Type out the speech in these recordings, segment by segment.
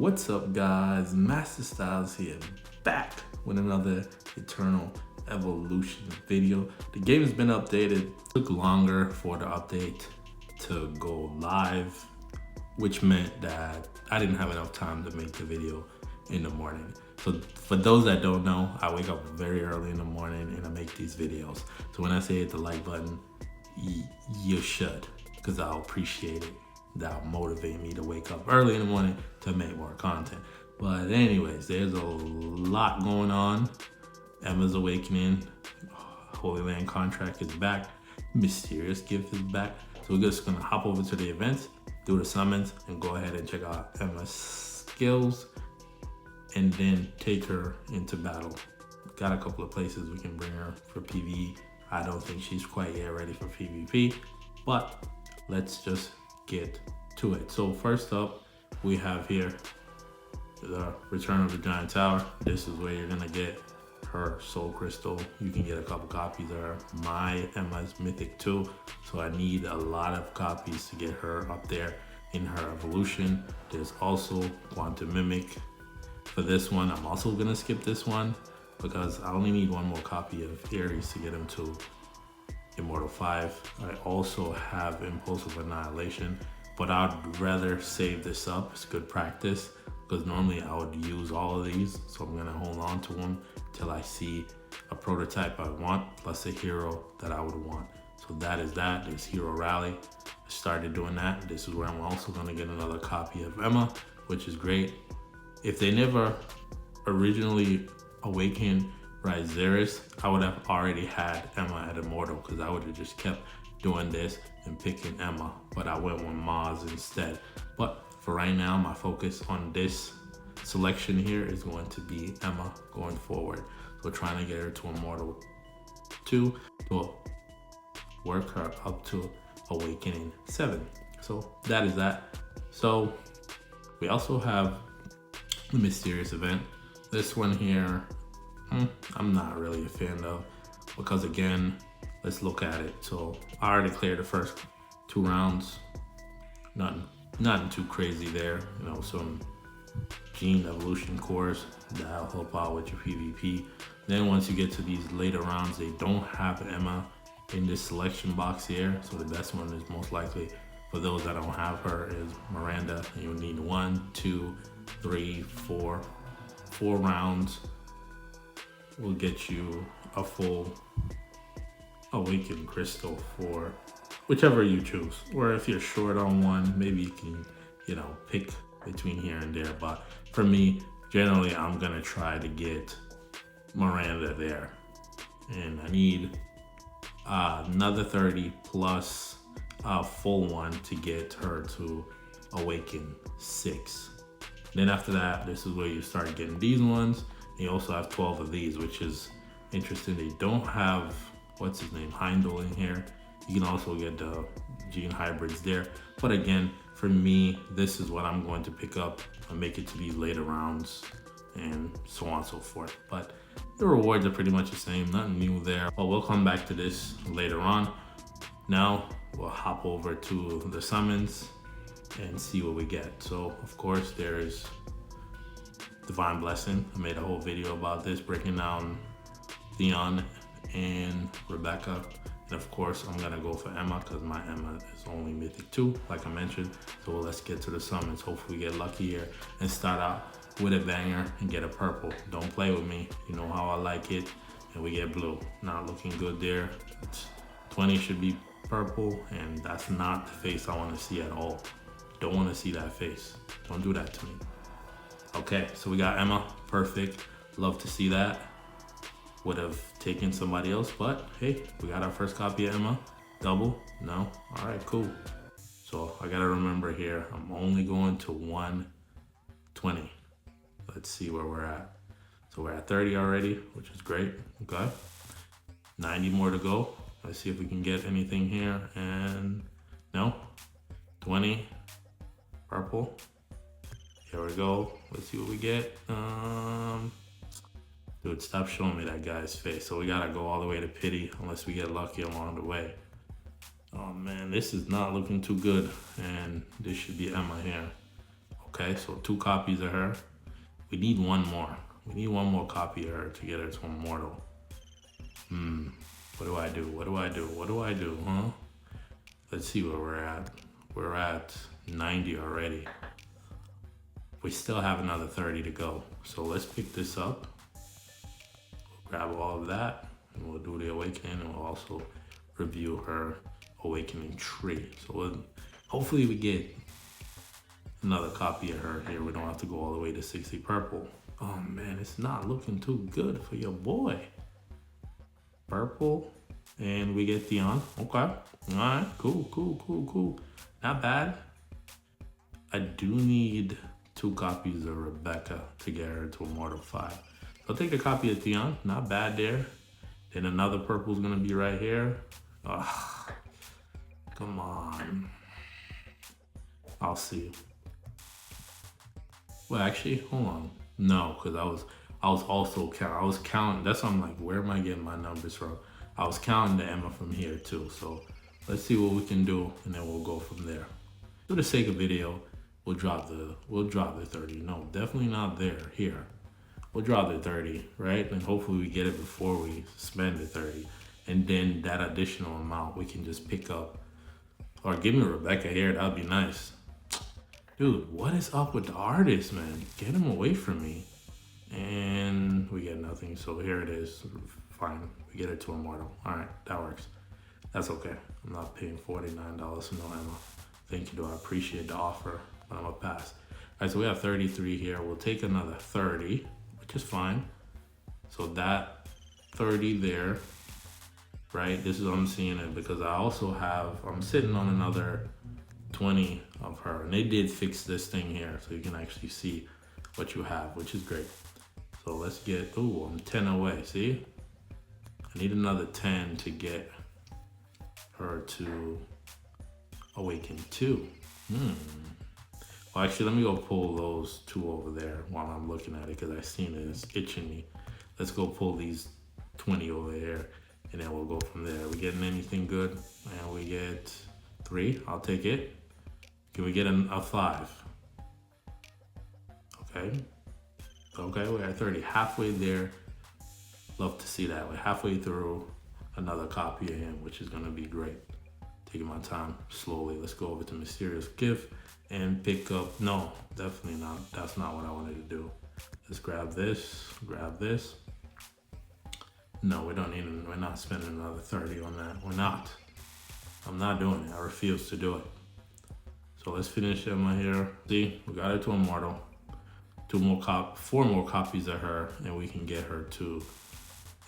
What's up guys, Master Styles here, back with another Eternal Evolution video. The game has been updated. It took longer for the update to go live, which meant that I didn't have enough time to make the video in the morning. So for those that don't know, I wake up very early in the morning and I make these videos. So when I say hit the like button, you should, because I'll appreciate it. That'll motivate me to wake up early in the morning to make more content. But anyways, there's a lot going on. Emma's Awakening, Holy Land contract is back, Mysterious Gift is back. So we're just gonna hop over to the events, do the summons, and go ahead and check out Emma's skills, and then take her into battle. Got a couple of places we can bring her for PvE. I don't think she's quite yet ready for PvP, but let's just get to it. So first up, we have here the Return of the Giant Tower. This is where you're gonna get her soul crystal. You can get a couple copies of her. My Emma's Mythic 2, so I need a lot of copies to get her up there in her evolution. There's also Quantum Mimic. For this one, I'm also gonna skip this one because I only need one more copy of Ares to get him to Immortal 5. I also have Impulsive Annihilation, but I'd rather save this up. It's good practice because normally I would use all of these. So I'm gonna hold on to them till I see a prototype I want plus a hero that I would want. So that is that. There's Hero Rally. I started doing that. This is where I'm also gonna get another copy of Emma, which is great. If they never originally awakened Ryzeris, I would have already had Emma at Immortal because I would have just kept doing this and picking Emma, but I went with Maz instead. But for right now, my focus on this selection here is going to be Emma going forward. So trying to get her to Immortal 2 to work her up to Awakening 7. So that is that. So we also have the Mysterious event. This one here, I'm not really a fan of because again, let's look at it. So I already cleared the first 2 rounds. Nothing too crazy there. You know, some gene evolution cores that'll help out with your PvP. Then once you get to these later rounds, they don't have Emma in this selection box here. So the best one is most likely for those that don't have her is Miranda. You'll need 1, 2, 3, 4 rounds will get you a full Awakened crystal for whichever you choose. Or if you're short on one, maybe you can, pick between here and there. But for me, generally, I'm gonna try to get Miranda there. And I need another 30 plus a full one to get her to Awaken 6. Then after that, this is where you start getting these ones. You also have 12 of these, which is interesting. They don't have, what's his name, Heimdall in here. You can also get the gene hybrids there. But again, for me, this is what I'm going to pick up and make it to these later rounds and so on and so forth. But the rewards are pretty much the same, nothing new there. But we'll come back to this later on. Now we'll hop over to the summons and see what we get. So of course there's Divine Blessing. I made a whole video about this, breaking down Theon and Rebecca. And of course I'm gonna go for Emma because my Emma is only Mythic 2, like I mentioned. So let's get to the summons. Hopefully we get lucky here and start out with a banger and get a purple. Don't play with me, you know how I like it. And we get blue. Not looking good there. 20 should be purple, and that's not the face I want to see at all. Don't want to see that face. Don't do that to me. Okay, so we got Emma, perfect. Love to see that. Would have taken somebody else, but hey, we got our first copy of Emma. Double? No? All right, cool. So I gotta remember here, I'm only going to 120. Let's see where we're at. So we're at 30 already, which is great, okay. 90 more to go. Let's see if we can get anything here, and no, 20, purple. Here we go, let's see what we get. Dude, stop showing me that guy's face. So we gotta go all the way to pity unless we get lucky along the way. Oh man, this is not looking too good. And this should be Emma here. Okay, so 2 copies of her. We need one more. We need one more copy of her to get her to immortal. What do I do? What do I do? What do I do, huh? Let's see where we're at. We're at 90 already. We still have another 30 to go. So let's pick this up. We'll grab all of that, and we'll do the awakening, and we'll also review her awakening tree. So hopefully we get another copy of her here. We don't have to go all the way to 60 purple. Oh man, it's not looking too good for your boy. Purple, and we get Theon. Okay, all right, cool. Not bad. I do need 2 copies of Rebecca to get her to Immortal 5. So I'll take a copy of Theon. Not bad there. Then another purple's gonna be right here. Ugh, come on. I'll see. Well, actually, hold on. No, because I was also counting. I was counting. That's why I'm like, where am I getting my numbers from? I was counting the Emma from here too. So let's see what we can do, and then we'll go from there. For the sake of video, we'll drop the 30. No, definitely not there. Here, we'll drop the 30, right? And hopefully we get it before we spend the 30, and then that additional amount we can just pick up. Or give me Rebecca here. That'd be nice. Dude, what is up with the artist, man? Get him away from me. And we get nothing, so here it is. Fine, we get it to immortal. All right, that works. That's okay. I'm not paying $49 for no Emma. Thank you, though. I appreciate the offer, but I'm gonna pass. All right, so we have 33 here. We'll take another 30, which is fine. So that 30 there, right? This is what I'm seeing it because I'm sitting on another 20 of her, and they did fix this thing here, so you can actually see what you have, which is great. So let's get, I'm 10 away, see? I need another 10 to get her to awaken 2. Well, actually, let me go pull those 2 over there while I'm looking at it, because I seen it, it's itching me. Let's go pull these 20 over here, and then we'll go from there. Are we getting anything good? And we get 3, I'll take it. Can we get a 5? Okay, we're at 30, halfway there. Love to see that. We're halfway through another copy of him, which is gonna be great. Taking my time slowly. Let's go over to Mysterious Gift and pick up, no, definitely not. That's not what I wanted to do. Let's grab this. No, we don't need it. We're not spending another 30 on that. We're not. I'm not doing it. I refuse to do it. So let's finish Emma here. See, we got her to immortal. 4 more copies of her, and we can get her to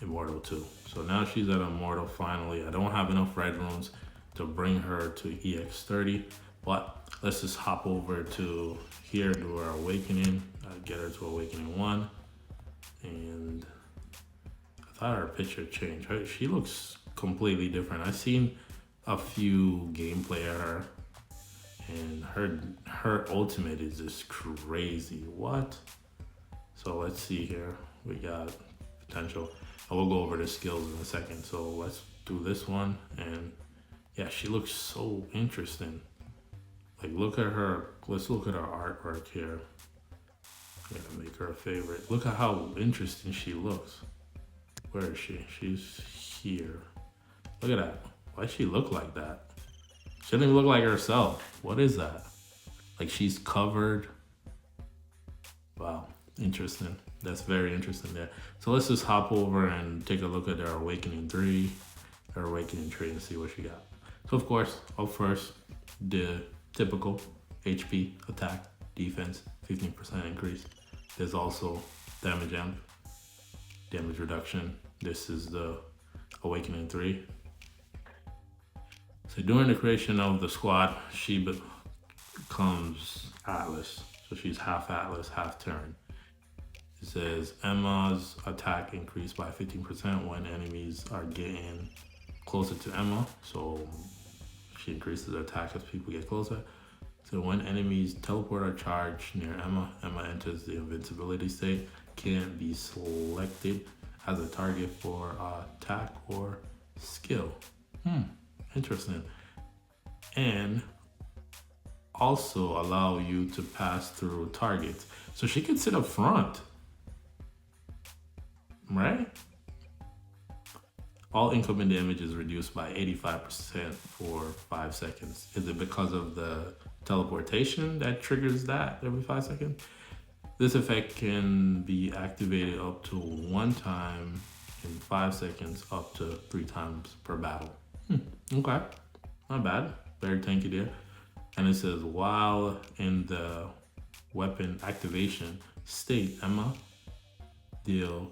immortal 2. So now she's at immortal finally. I don't have enough red runes to bring her to EX30, but let's just hop over to here, do our awakening, get her to awakening 1. And I thought her picture changed. She looks completely different. I've seen a few gameplay of her, and her ultimate is just crazy. What? So let's see here. We got potential. I will go over the skills in a second. So let's do this one. And yeah, she looks so interesting. Like, look at her. Let's look at her artwork here. I'm gonna make her a favorite. Look at how interesting she looks. Where is she? She's here. Look at that. Why does she look like that? She doesn't even look like herself. What is that? Like, she's covered. Wow, interesting. That's very interesting there. So let's just hop over and take a look at our Awakening 3, our Awakening tree, and see what she got. So of course, up first, the typical HP, attack, defense, 15% increase. There's also damage amp, damage reduction. This is the Awakening 3. So during the creation of the squad, she becomes Atlas. So she's half Atlas, half Terran. It says Emma's attack increased by 15% when enemies are getting closer to Emma. So she increases her attack as people get closer. So when enemies teleport or charge near Emma, Emma enters the invincibility state, can't be selected as a target for attack or skill. Interesting. And also allow you to pass through targets. So she can sit up front, right? All incoming damage is reduced by 85% for 5 seconds. Is it because of the teleportation that triggers that every 5 seconds? This effect can be activated up to 1 time in 5 seconds, up to 3 times per battle. Okay, not bad. Very tanky there. And it says, while in the weapon activation state, Emma deal.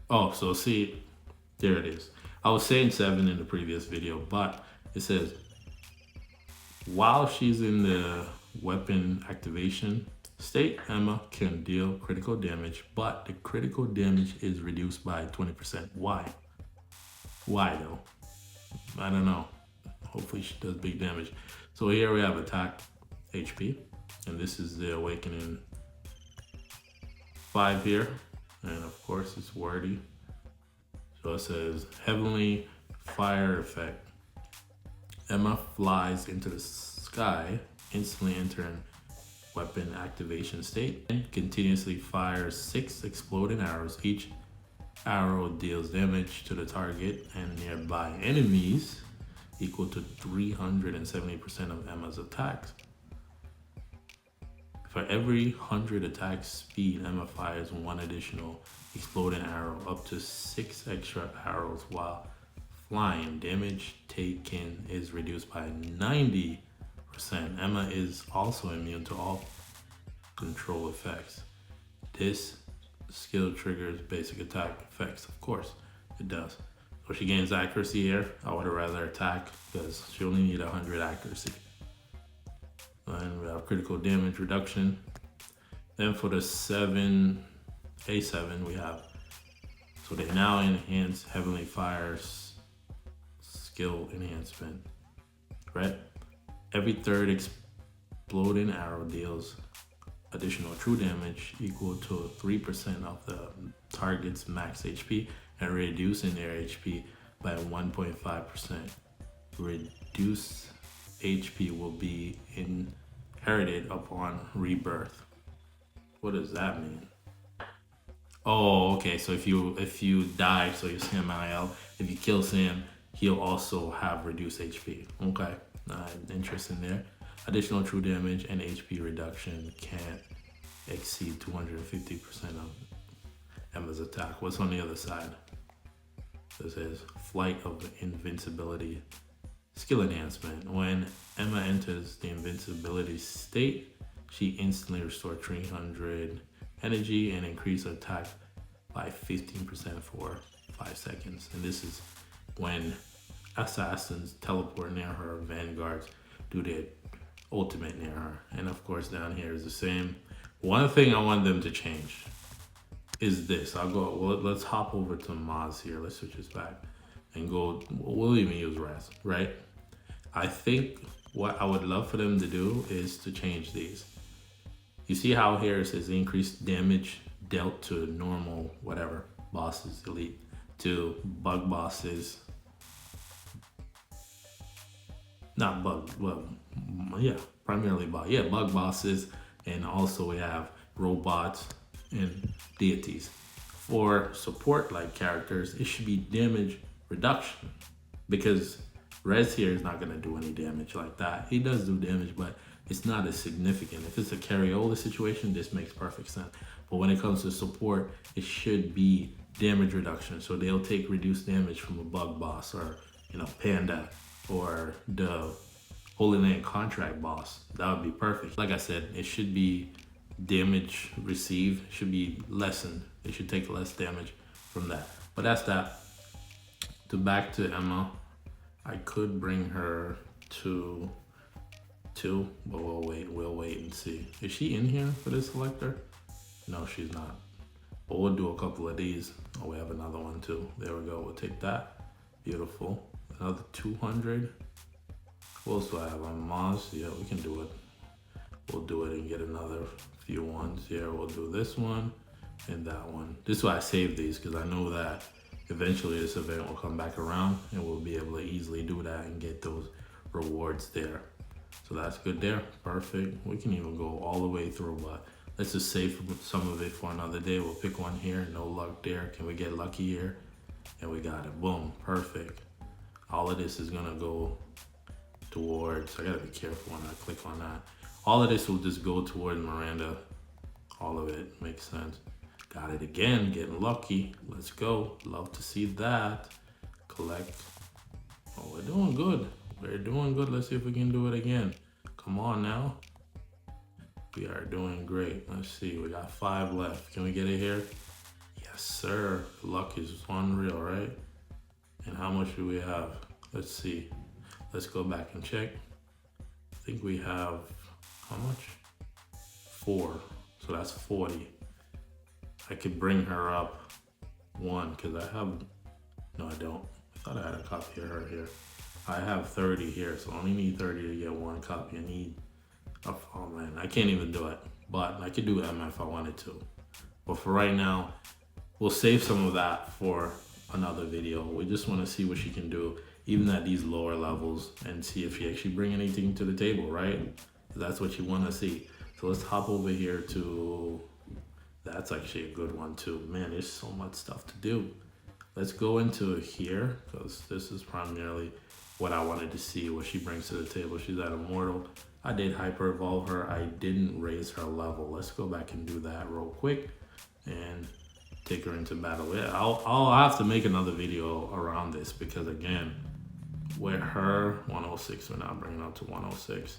Oh, so see, there it is. I was saying 7 in the previous video, but it says, while she's in the weapon activation state, Emma can deal critical damage, but the critical damage is reduced by 20%. Why? Why though? I don't know. Hopefully she does big damage. So here we have attack HP, and this is the awakening 5 here, and of course it's wordy. So it says heavenly fire effect. Emma flies into the sky, instantly entering weapon activation state, and continuously fires 6 exploding arrows. Each arrow deals damage to the target and nearby enemies equal to 370% of Emma's attacks. For every 100 attack speed, Emma fires 1 additional exploding arrow, up to 6 extra arrows while flying. Damage taken is reduced by 90%. Emma is also immune to all control effects. This skill triggers basic attack effects. Of course, it does. So she gains accuracy here. I would rather attack because she only needs 100 accuracy. And we have critical damage reduction. Then for the A7 we have, so they now enhance Heavenly Fire's skill enhancement, right? Every 3rd exploding arrow deals additional true damage equal to 3% of the target's max HP and reducing their HP by 1.5%. Reduced HP will be inherited upon rebirth. What does that mean? Oh, okay. So if you die, so you're Sam IL, if you kill Sam, he'll also have reduced HP. Okay, interesting there. Additional true damage and HP reduction can't exceed 250% of Emma's attack. What's on the other side? This is Flight of Invincibility skill enhancement. When Emma enters the invincibility state, she instantly restores 300 energy and increase attack by 15% for 5 seconds. And this is when assassins teleport near her, vanguards do their ultimate near her. And of course down here is the same. One thing I want them to change is this. Well, let's hop over to Maz here. Let's switch this back and go. We'll even use Raz, right? I think what I would love for them to do is to change these. You see how here it says increased damage dealt to normal whatever bosses, elite, to bug bosses. Not bug, well, yeah, primarily bug. Yeah, bug bosses, and also we have robots and deities. For support-like characters, it should be damage reduction, because Rez here is not going to do any damage like that. He does do damage, but it's not as significant. If it's a carryover situation, this makes perfect sense. But when it comes to support, it should be damage reduction. So they'll take reduced damage from a bug boss, or Panda, or the Holy Land contract boss. That would be perfect. Like I said, it should be damage received, should be lessened. They should take less damage from that. But that's that. Back to Emma. I could bring her to 2, but we'll wait and see. Is she in here for this selector? No, she's not. But we'll do a couple of these. Oh, we have another one too. There we go. We'll take that. Beautiful. Another 200. What else do I have on Maz? Yeah, we can do it. We'll do it and get another few ones here. We'll do this one and that one. This is why I saved these, because I know that eventually this event will come back around and we'll be able to easily do that and get those rewards there. So that's good there. Perfect. We can even go all the way through, but let's just save some of it for another day. We'll pick one here. No luck there. Can we get lucky here? And we got it. Boom. Perfect. All of this is going to go towards, I got to be careful when I click on that. All of this will just go towards Miranda. All of it makes sense. Got it again. Getting lucky. Let's go. Love to see that. Collect. Oh, we're doing good. We're doing good. Let's see if we can do it again. Come on now. We are doing great. Let's see. We got 5 left. Can we get it here? Yes, sir. Luck is unreal, right? And how much do we have? Let's see. Let's go back and check. I think we have, how much? 4. So that's 40. I could bring her up 1 because I have, no, I don't. I thought I had a copy of her here. I have 30 here, so I only need 30 to get 1 copy. I need, oh man, I can't even do it. But I could do MF if I wanted to. But for right now, we'll save some of that for another video. We just want to see what she can do, even at these lower levels, and see if she actually bring anything to the table, right? That's what you want to see. So let's hop over here to, that's actually a good one too. Man, there's so much stuff to do. Let's go into here, because this is primarily what I wanted to see, what she brings to the table. She's at Immortal. I did hyper evolve her. I didn't raise her level. Let's go back and do that real quick and take her into battle. Yeah, I'll have to make another video around this because again, with her 106, we're not bringing up to 106.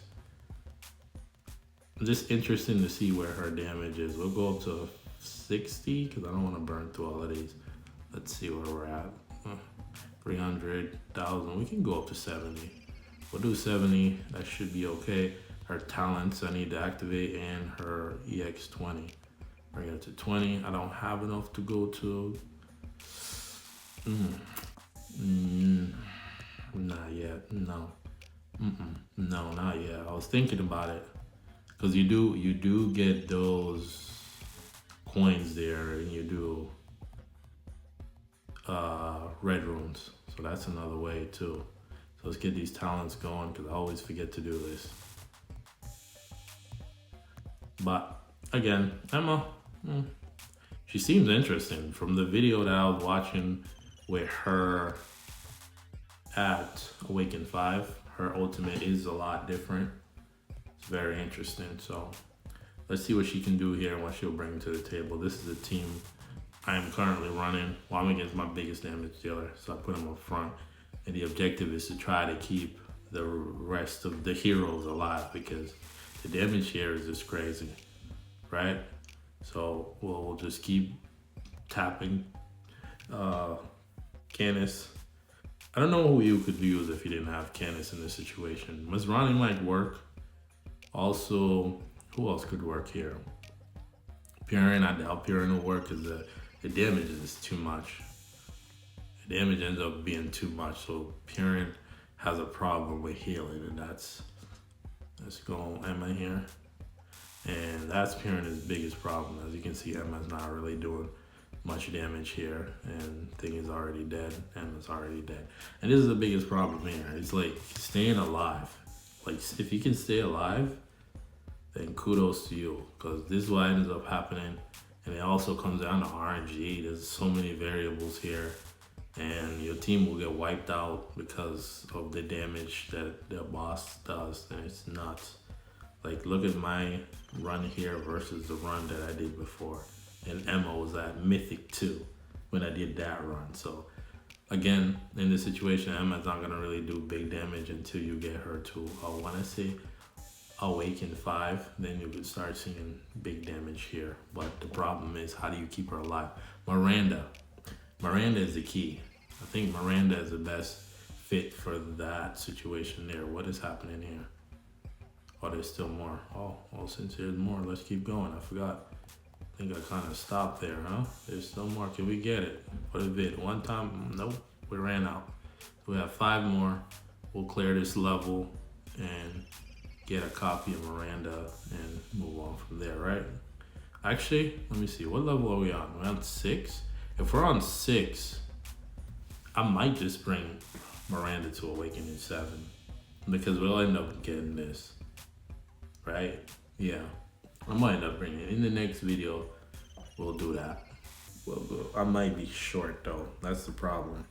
Just interesting to see where her damage is. We'll go up to 60 because I don't want to burn through all of these. Let's see where we're at. 300,000. We can go up to 70. We'll do 70. That should be okay. Her talents I need to activate and her EX20. Bring it to 20. I don't have enough to go to. Not yet. No. No, not yet. I was thinking about it because you do get those coins there, and you do red runes. So that's another way too. So let's get these talents going because I always forget to do this. But again, Emma, she seems interesting. From the video that I was watching with her at Awaken 5, her ultimate is a lot different. It's very interesting. So let's see what she can do here and what she'll bring to the table. This is a team I am currently running. Well, I'm against my biggest damage dealer, so I put him up front. And the objective is to try to keep the rest of the heroes alive because the damage here is just crazy, right? So we'll just keep tapping. Canis. I don't know who you could use if you didn't have Canis in this situation. Masrani might work. Also, who else could work here? Purin, I doubt Purin will work because the damage is too much. The damage ends up being too much, so Purin has a problem with healing, and let's go Emma here. And that's Purin's biggest problem. As you can see, Emma's not really doing much damage here, and thing is already dead. Emma's already dead. And this is the biggest problem here. It's like staying alive. Like if you can stay alive, then kudos to you, because this is what ends up happening. And it also comes down to RNG. There's so many variables here, and your team will get wiped out because of the damage that the boss does, and it's nuts. Like look at my run here versus the run that I did before. And Emma was at Mythic 2 when I did that run. So again, in this situation, Emma's not gonna really do big damage until you get her to, I wanna say, Awaken 5, then you could start seeing big damage here. But the problem is, how do you keep her alive? Miranda is the key. I think Miranda is the best fit for that situation there. What is happening here? Oh, there's still more. Oh, well, since there's more, let's keep going. I forgot. I think I kind of stopped there, huh? There's still more. Can we get it? What a bit. One time, nope, we ran out. So we have 5 more. We'll clear this level and get a copy of Miranda and move on from there, right? Actually, let me see. What level are we on? We're on 6? If we're on 6, I might just bring Miranda to Awakening 7. because we'll end up getting this, right? Yeah, I might end up bringing it in the next video. We'll do that. We'll go. I might be short though. That's the problem.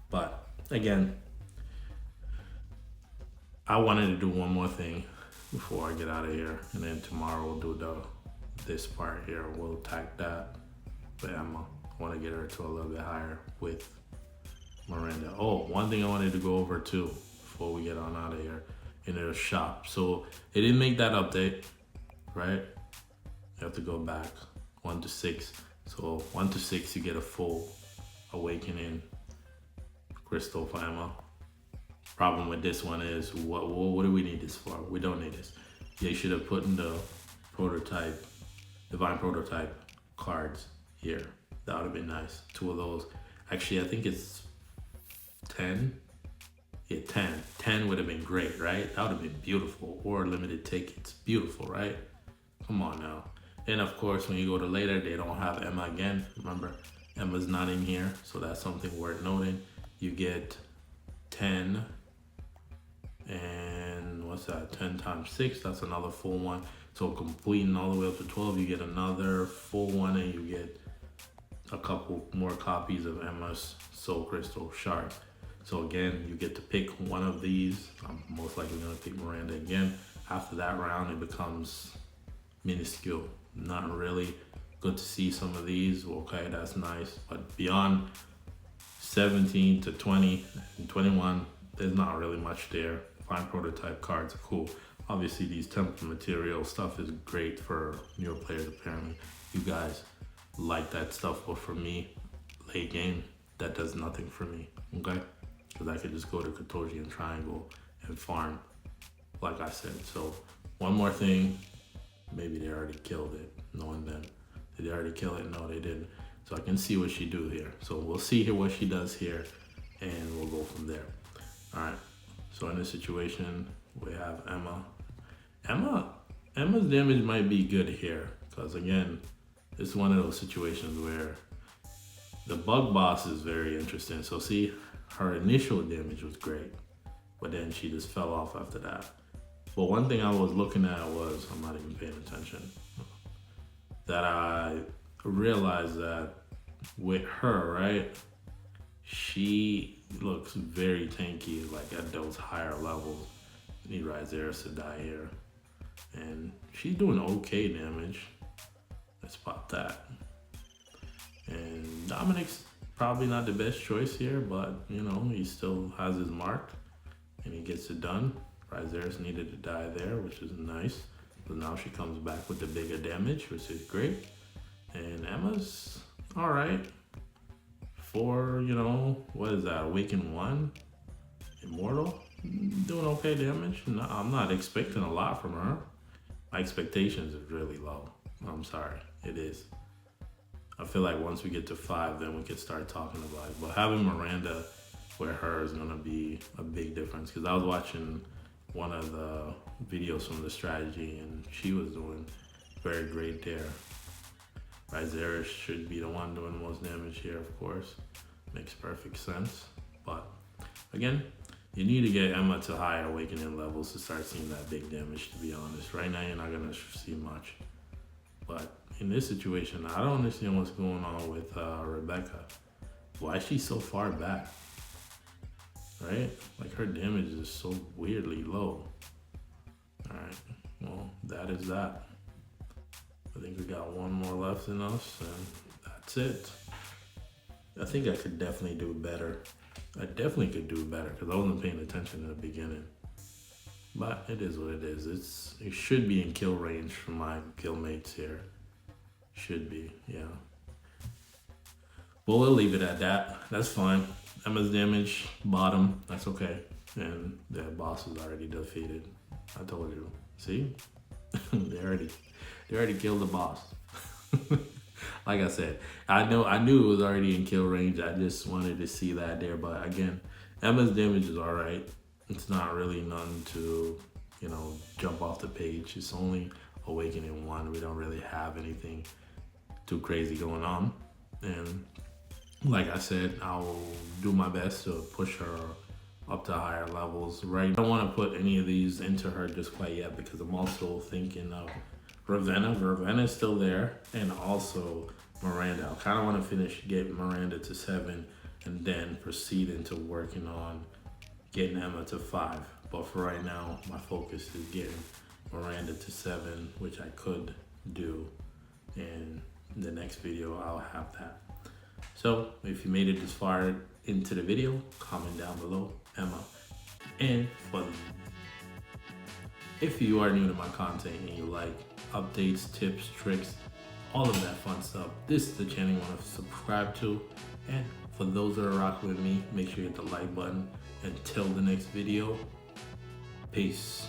But again, I wanted to do one more thing before I get out of here, and then tomorrow we'll do this part here. We'll attack that. But I want to get her to a little bit higher with Miranda. Oh, one thing I wanted to go over too before we get on out of here in the shop. So it didn't make that update, right? You have to go back 1 to 6. So 1 to 6, you get a full awakening crystal for Emma. Problem with this one is, what do we need this for? We don't need this. You should have put in the prototype, divine prototype cards here. That would have been nice. 2 of those. Actually, I think it's 10. Yeah, 10. 10 would have been great, right? That would have been beautiful. Or limited tickets. Beautiful, right? Come on now. And of course, when you go to later, they don't have Emma again. Remember, Emma's not in here. So that's something worth noting. You get 10. And what's that? 10 times 6. That's another full one. So completing all the way up to 12, you get another full one, and you get a couple more copies of Emma's Soul Crystal Shard. So again, you get to pick one of these. I'm most likely gonna pick Miranda again. After that round, it becomes minuscule. Not really. Good to see some of these. Okay, that's nice. But beyond 17 to 20 and 21, there's not really much there. Fine prototype cards are cool. Obviously, these temple material stuff is great for newer players. Apparently, you guys like that stuff, but for me, late game, that does nothing for me. Okay, because I could just go to Katoji and Triangle and farm, like I said. So one more thing, maybe they already killed it. Knowing them, did they already kill it? No, they didn't. So I can see what she do here. So we'll see here what she does here, and we'll go from there. All right. So in this situation, we have Emma. Emma's damage might be good here, because again, it's one of those situations where the bug boss is very interesting. So see, her initial damage was great, but then she just fell off after that. But one thing I was looking at was, I'm not even paying attention, that I realized that with her, right, she looks very tanky, like at those higher levels. Need Rizeris to die here. And she's doing okay damage. Let's pop that. And Dominic's probably not the best choice here, but you know, he still has his mark and he gets it done. Rizeris needed to die there, which is nice. So now she comes back with the bigger damage, which is great. And Emma's all right for, you know, what is that, Awaken 1? Immortal? Doing okay damage. No, I'm not expecting a lot from her. My expectations is really low. I'm sorry, it is. I feel like once we get to 5, then we could start talking about it. But having Miranda with her is gonna be a big difference, because I was watching one of the videos from the strategy and she was doing very great there. Rizeris should be the one doing the most damage here, of course. Makes perfect sense. But again, you need to get Emma to higher awakening levels to start seeing that big damage, to be honest. Right now, you're not gonna see much. But in this situation, I don't understand what's going on with Rebecca. Why is she so far back? Right? Like her damage is so weirdly low. Alright, well, that is that. I think we got one more left in us, and that's it. I think I could definitely do better. I definitely could do better, because I wasn't paying attention in the beginning. But it is what it is. It should be in kill range for my kill mates here. Should be, yeah. But we'll leave it at that. That's fine. Emma's damage, bottom, that's okay. And the boss is already defeated. I told you. See? They already killed the boss. Like I said, I knew it was already in kill range. I just wanted to see that there. But again, Emma's damage is all right. It's not really none to, you know, jump off the page. It's only Awakening 1. We don't really have anything too crazy going on. And like I said, I'll do my best to push her up to higher levels. Right, I don't want to put any of these into her just quite yet because I'm also thinking of Ravenna. Ravenna's still there, and also Miranda. I kind of want to get Miranda to 7 and then proceed into working on getting Emma to 5. But for right now, my focus is getting Miranda to 7, which I could do in the next video. I'll have that. So if you made it this far into the video, comment down below, Emma. And if you are new to my content and you like updates, tips, tricks, all of that fun stuff, this is the channel you want to subscribe to. And for those that are rocking with me, make sure you hit the like button. Until the next video, peace.